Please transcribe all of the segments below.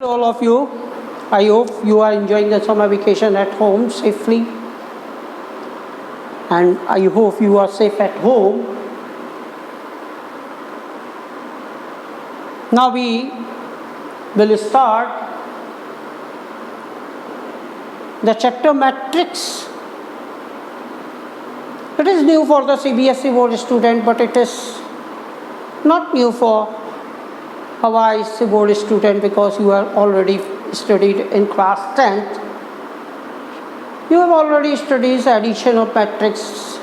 All of you, I hope you are enjoying the summer vacation at home safely, and I hope you are safe at home. Now we will start the chapter matrix. It is new for the CBSE board student, but it is not new for Hawaii board student because you are already studied in class 10th. You have already studied addition of matrix,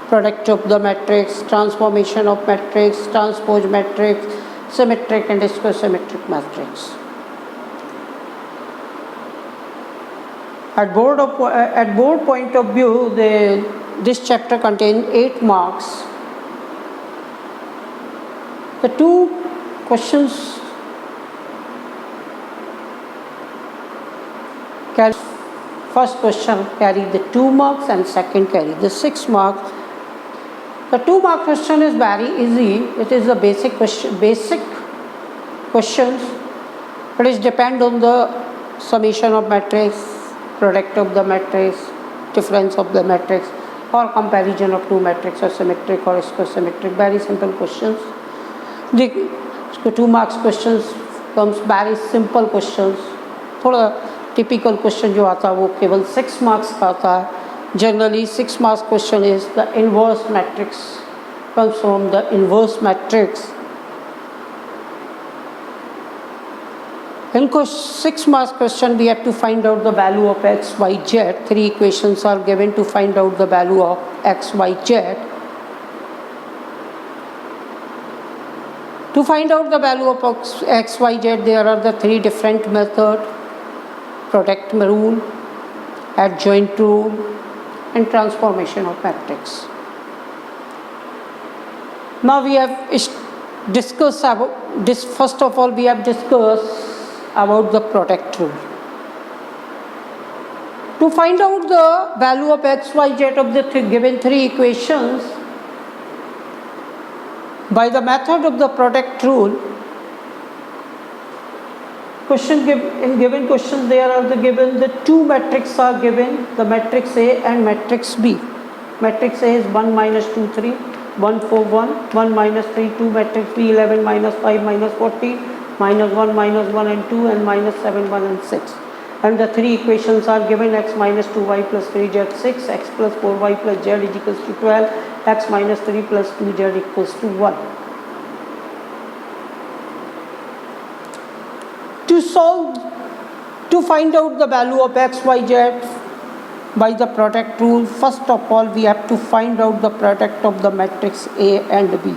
product of the matrix, transformation of matrix, transpose matrix, symmetric and square-symmetric matrix. At board point of view, this chapter contains 8 marks. The two questions first question carry the 2 marks and second carry the 6 marks. The 2 mark question is very easy. It is the basic questions. It is depend on the summation of matrix, product of the matrix, difference of the matrix, or comparison of two matrices or symmetric or symmetric. Very simple questions. The 2 marks questions comes very simple questions. थोड़ा typical question जो आता है वो केवल 6 marks का आता है. Generally 6 marks question is the inverse matrix, comes from the inverse matrix. In 6 marks question we have to find out the value of x, y, z. 3 equations are given to find out the value of x, y, z. To find out the value of x, y, z, there are the 3 different methods: product rule, adjoint rule, and transformation of matrix. Now we have discussed about this. First of all, we have discussed about the product rule. To find out the value of x, y, z of the given 3 equations, by the method of the product rule, in given question there are the 2 matrices are given, the matrix A and matrix B. Matrix A is 1 minus 2 3, 1 4 1, 1 minus 3 2. Matrix B 11 minus 5 minus 40, minus 1 minus 1 and 2, and minus 7 1 and 6. And the 3 equations are given: x minus 2y plus 3z 6, x plus 4y plus z is equals to 12, x minus 3 plus 2z equals to 1. To find out the value of x, y, z by the product rule, first of all we have to find out the product of the matrix A and B.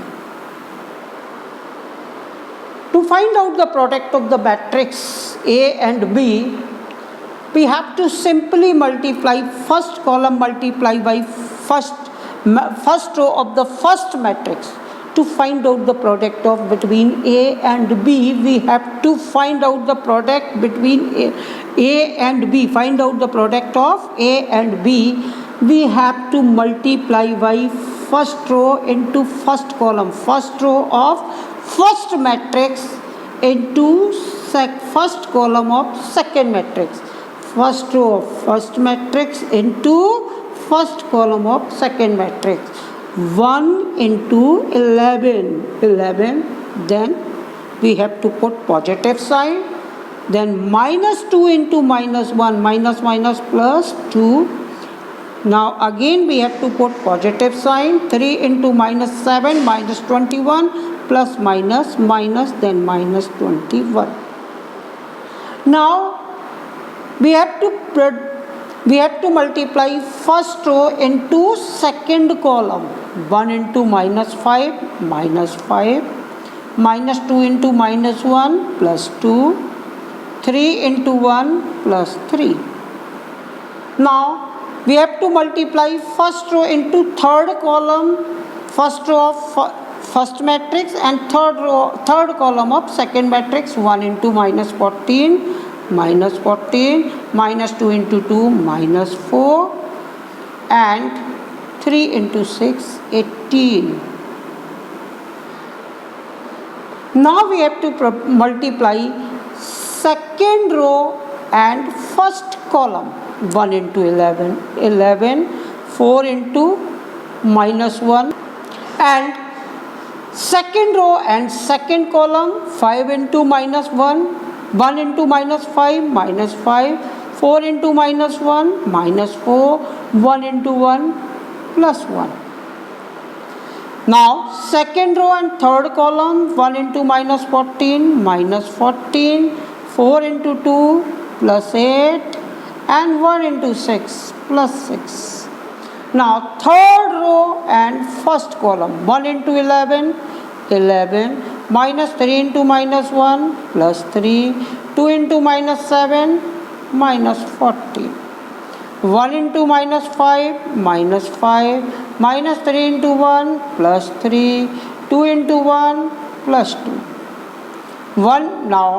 To find out the product of the matrix A and B, we have to simply multiply first column multiply by first row of the first matrix. To find out the product of between A and B, we have to find out the product between A and B. Find out the product of A and B. We have to multiply by first row into first column. First row of first matrix into first column of second matrix. First row of first matrix into first column of second matrix. 1 into 11, then we have to put positive sign, then minus 2 into minus 1, minus plus 2. Now again we have to put positive sign. 3 into minus 7, minus 21, plus minus, then minus 21. Now we have to multiply first row into second column. 1 into minus 5, minus 5, minus 2 into minus 1, plus 2, 3 into 1, plus 3. Now we have to multiply first row into third column, first row of first matrix, and third column of second matrix. 1 into minus 14, minus 14, minus 2 into 2, minus 4, and 3 into 6, 18. Now we have to multiply second row and first column. 1 into 11, 11, 4 into minus 1, and second row and second column, 5 into minus 1, 1 into minus 5, minus 5, 4 into minus 1, minus 4, 1 into 1, plus 1. Now second row and third column, 1 into minus 14, minus 14, 4 into 2, plus 8, and 1 into 6, plus 6. Now third row and first column, 1 into 11, 11, minus 3 into minus 1, plus 3, 2 into minus 7, minus 14. 1 into minus 5, minus 5, minus 3 into 1, plus 3, 2 into 1, plus 2. 1, now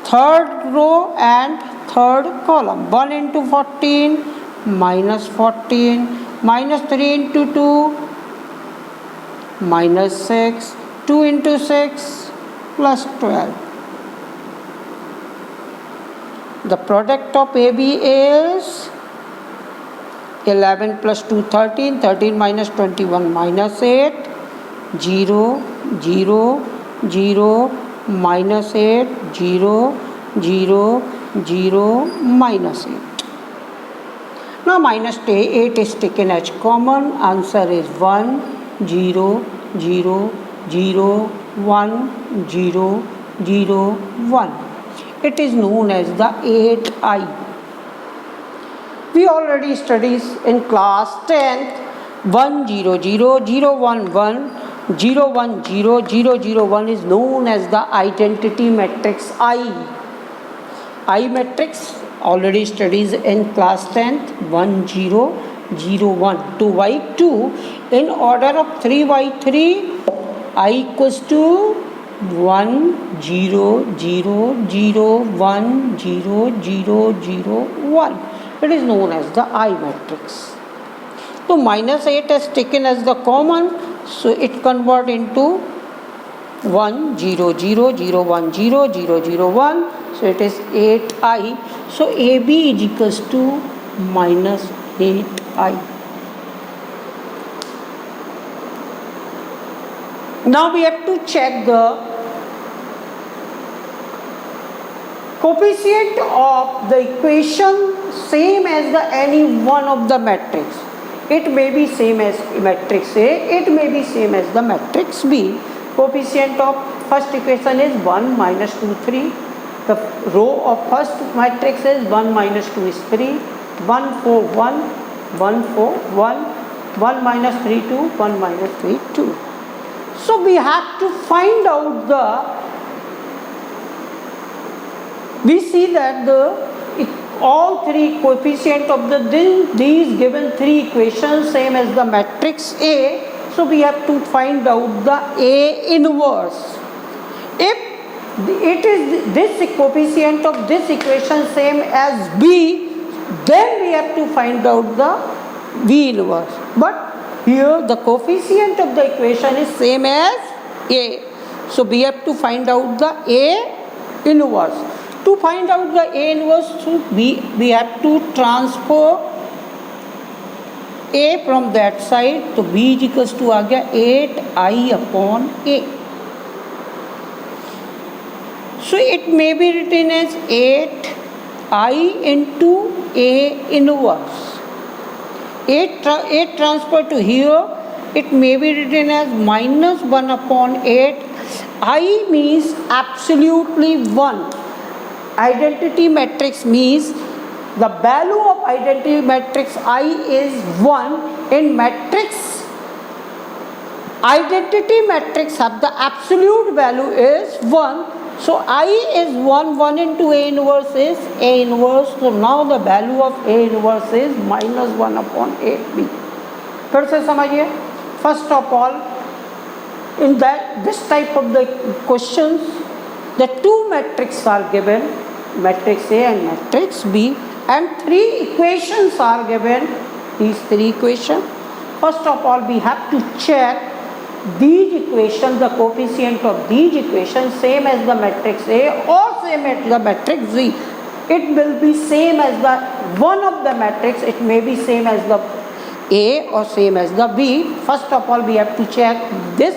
third row and third column, 1 into 14, minus 14, minus 3 into 2, minus 6, 2 into 6, plus 12. The product of AB is 11 plus 2, 13, 13 minus 21, minus 8, 0, 0, 0, minus 8, 0, 0, 0, minus 8. Now minus 8 is taken as common. Answer is 1, 0, 0, 0, 1, 0, 0, 1. It is known as the 8I. We already studied in class 10th 1, 0, 0, 0, 1, 1, 0, 1, 0, 0, 0, 1 is known as the identity matrix I. I matrix already studies in class 10th 1, 0, 0, 1, 2y2 in order of 3y3 I equals to 1, 0, 0, 0, 1, 0, 0, 0, 1. It is known as the I matrix. So minus 8 is taken as the common, so it convert into 1, 0, 0, 0, 1, 0, 0, 0, 1. So it is 8I. So AB is equals to minus 8I. Now we have to check the coefficient of the equation same as the any one of the matrix. It may be same as matrix A, it may be same as the matrix B. Coefficient of first equation is 1, minus 2, 3. The row of first matrix is 1 minus 2 is 3, 1, 4, 1, 1, 4, 1, 1 minus 3, 2, 1 minus 3, 2. So we have to find out we see that all three coefficient of these given three equations same as the matrix A. So we have to find out the A inverse. If it is this coefficient of this equation same as B, then we have to find out the B inverse. But here the coefficient of the equation is same as A. So we have to find out the A inverse. To find out the A inverse, we have to transfer A from that side. So B is equals to आ गया 8I upon A. So it may be written as 8I into A inverse. 8 transfer to here, it may be written as minus 1 upon 8. I means absolutely 1. Identity matrix means the value of identity matrix I is 1. In matrix, identity matrix have the absolute value is 1. So I is 1, 1 into A inverse is A inverse. So now the value of A inverse is minus 1 upon 8B. फिर से समझिए. First of all, in this type of the questions, the two matrices are given, matrix A and matrix B, and three equations are given, these three equations. First of all, we have to check these equations, the coefficient of these equations same as the matrix A or same as the matrix Z. It will be same as the one of the matrix, it may be same as the A or same as the B. First of all, we have to check this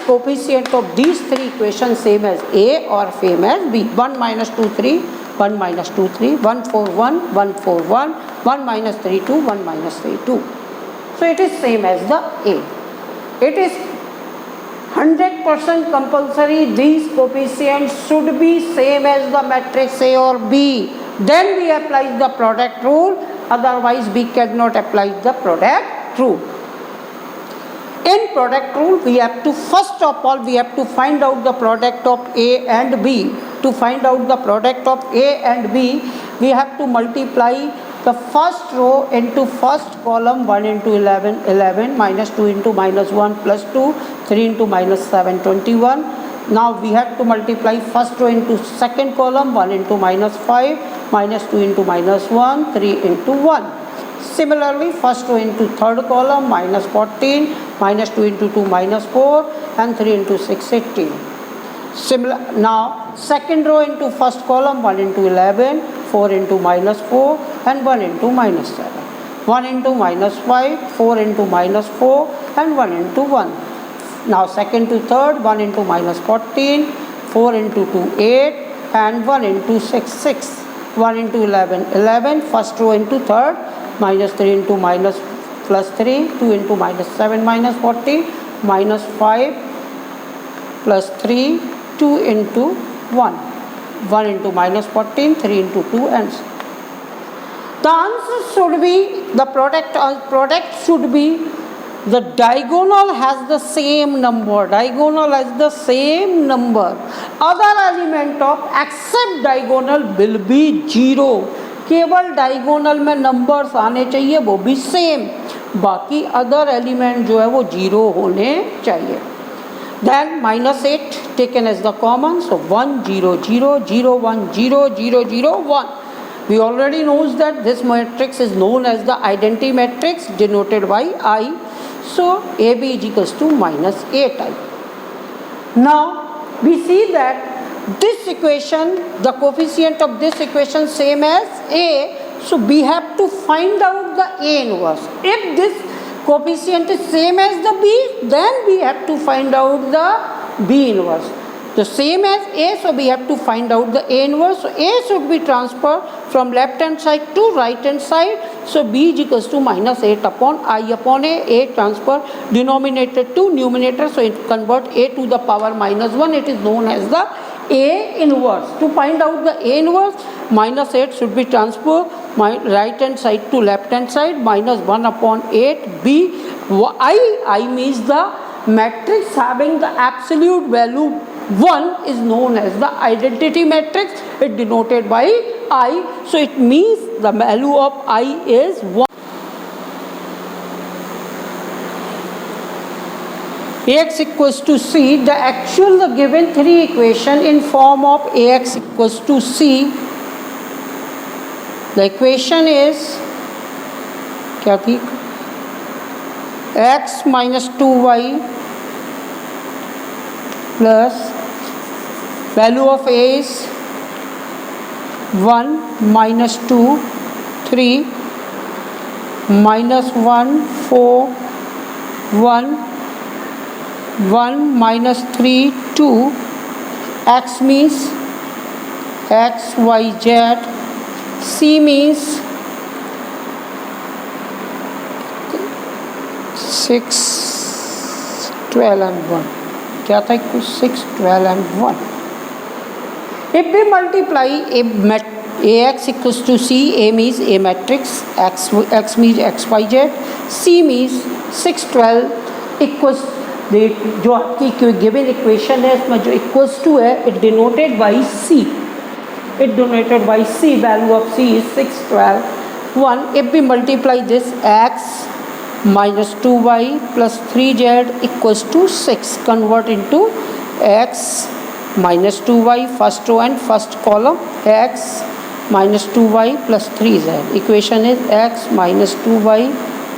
coefficient of these three equations same as A or same as B. 1 minus 2 3, 1 minus 2 3, 1 4 1, 1 4 1, 1 minus 3 2, 1 minus 3 2. So it is same as the A. It is 100% compulsory these coefficients should be same as the matrix A or B. Then we apply the product rule, otherwise we cannot apply the product rule. In product rule, we have to first of all we have to find out the product of A and B. To find out the product of A and B, we have to multiply the first row into first column 1 into 11, 11, minus 2 into minus 1 plus 2, 3 into minus 7, 21. Now we have to multiply first row into second column 1 into minus 5, minus 2 into minus 1, 3 into 1. Similarly, first row into third column minus 14, minus 2 into 2 minus 4 and 3 into 6, 18. Now second row into first column 1 into 11, 4 into minus 4 and 1 into minus 7. 1 into minus 5, 4 into minus 4 and 1 into 1. Now second to third 1 into minus 14, 4 into 2 8 and 1 into 6 6. 1 into 11 11, first row into third, minus 3 into minus plus 3, 2 into minus 7 minus 40, minus 5 plus 3, 2 into 1, 1 into minus 14, 3 into 2 and so. The answer should be, the product should be, the diagonal has the same number, diagonal has the same number, other element of except diagonal will be 0. केवल diagonal में numbers आने चाहिए वो भी same, बाकी other element जो है वो 0 होने चाहिए. Then minus 8 taken as the common, so 1 0 0 0 1 0 0 0 1. We already knows that this matrix is known as the identity matrix denoted by I. So AB is equals to minus 8I. Now we see that this equation, the coefficient of this equation same as A, so we have to find out the A inverse. If this coefficient is same as the B, then we have to find out the B inverse. The same as A, so we have to find out the A inverse. So A should be transferred from left hand side to right hand side. So B is equals to minus 8 upon I upon A transfer denominator to numerator. So it convert A to the power minus 1. It is known as the A inverse. To find out the A inverse, minus 8 should be transferred right hand side to left hand side, minus 1 upon 8 B. I means the matrix having the absolute value 1 is known as the identity matrix. It denoted by I. So it means the value of I is 1. Ax equals to C, the actual the given three equation in form of Ax equals to C. The equation is क्या थी? X minus 2y plus value of A is 1 minus 2 3 minus 1 4 1 1 minus 3 2. X means X Y Z. C means 6 12 and 1. क्या था? 6 12 and 1. If we multiply Ax equals to C, A means A matrix, X means X Y Z, C means 6 12 equals जो आपकी given equation है इसमें जो equals to है it denoted by C, it denoted by C, value of C is 6 12 1. If we multiply this X minus 2y plus 3z equals to 6, convert into X minus 2y first row and first column, x minus 2y plus 3z. Equation is x minus 2y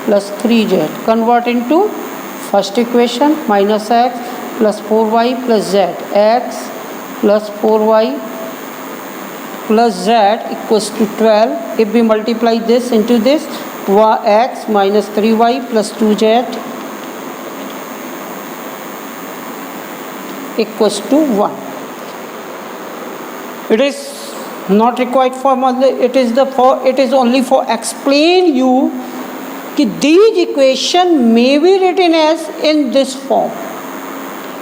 plus 3z. Convert into First equation minus x plus 4y plus z, x plus 4y plus z equals to 12. If we multiply this into this, x minus 3y plus 2z equals to 1. It is not required for it is only for explain you कि these equation may be written as in this form.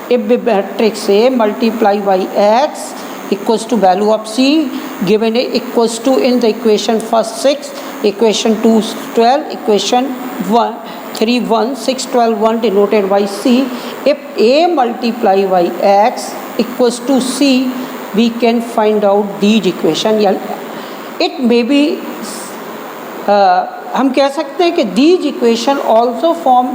If the matrix A multiply by x equals to value of c given a equals to in the equation first 6, equation 2 12, equation 3 1, 6 12 1 denoted by c. If A multiply by x equals to c, we can find out these equation. It may be हम कह सकते हैं कि these equation also form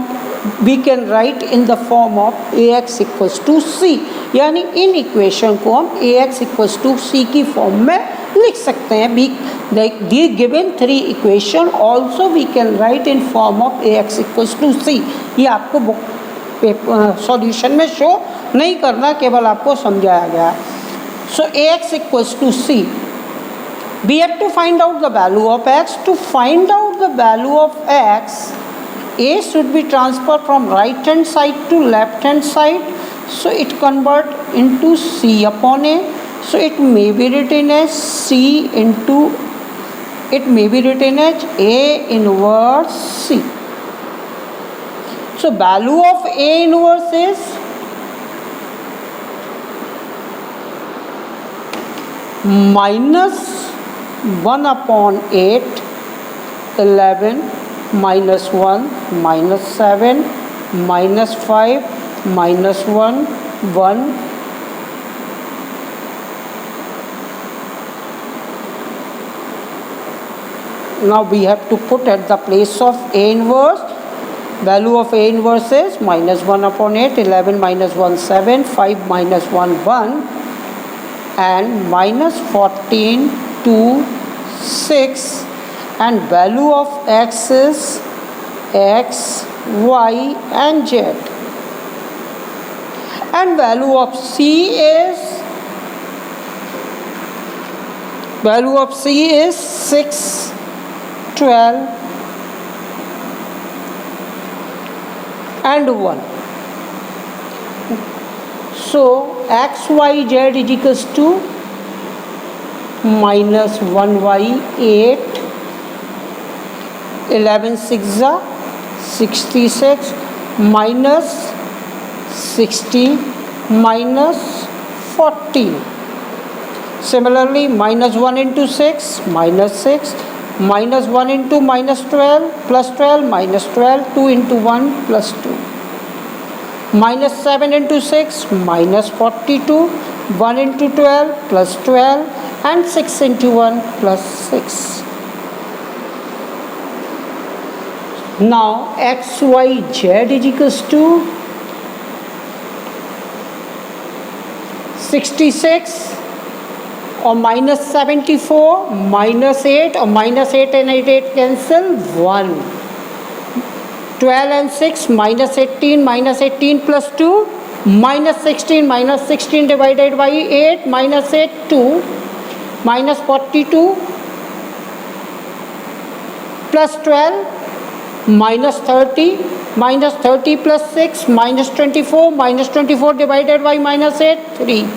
we can write in the form of ax equals to c, यानी in equation को हम ax equals to c की form में लिख सकते हैं. the given three equation also we can write in form of ax equals to c. ये आपको बुक सॉल्यूशन में शो नहीं करना, केवल आपको समझाया गया है. So ax equals to c. We have to find out the value of x. To find out the value of x, a should be transferred from right hand side to left hand side. So it convert into c upon a. So it may be written as c into, it may be written as a inverse c. So value of a inverse is minus 1 upon 8, 11, minus 1, minus 7, minus 5, minus 1, 1. Now we have to put at the place of A inverse. Value of A inverse is minus 1 upon 8, 11 minus 1, 7, 5 minus 1, 1, and minus 14, 2, 6, and value of x is x, y, and z, and value of c is 6, 12, and 1. So x, y, z is equals to minus 1y 8, 11 6 66, minus 60, minus 14. Similarly, minus 1 into 6, minus 6, minus 1 into minus 12, plus 12, minus 12, 2 into 1, plus 2. Minus 7 into 6, minus 42, 1 into 12, plus 12, and 6 into 1, plus 6. Now x, y, z is equals to 66 or minus 74, minus 8 or minus 8 and 8 cancel 1. 12 and 6, minus 18 plus 2, minus 16 divided by 8, minus 8, 2, minus 42 plus 12, minus 30 plus 6, minus 24 divided by minus 8, 3.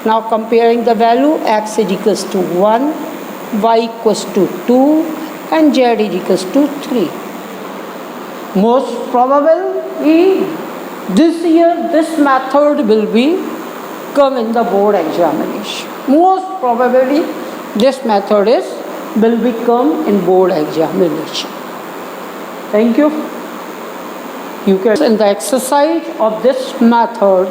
Now comparing the value, x is equals to 1, y equals to 2, and z is equals to 3. Most probably this year this method will be come in the board examination. Most probably this method will become in board examination. Thank you. You can in the exercise of this method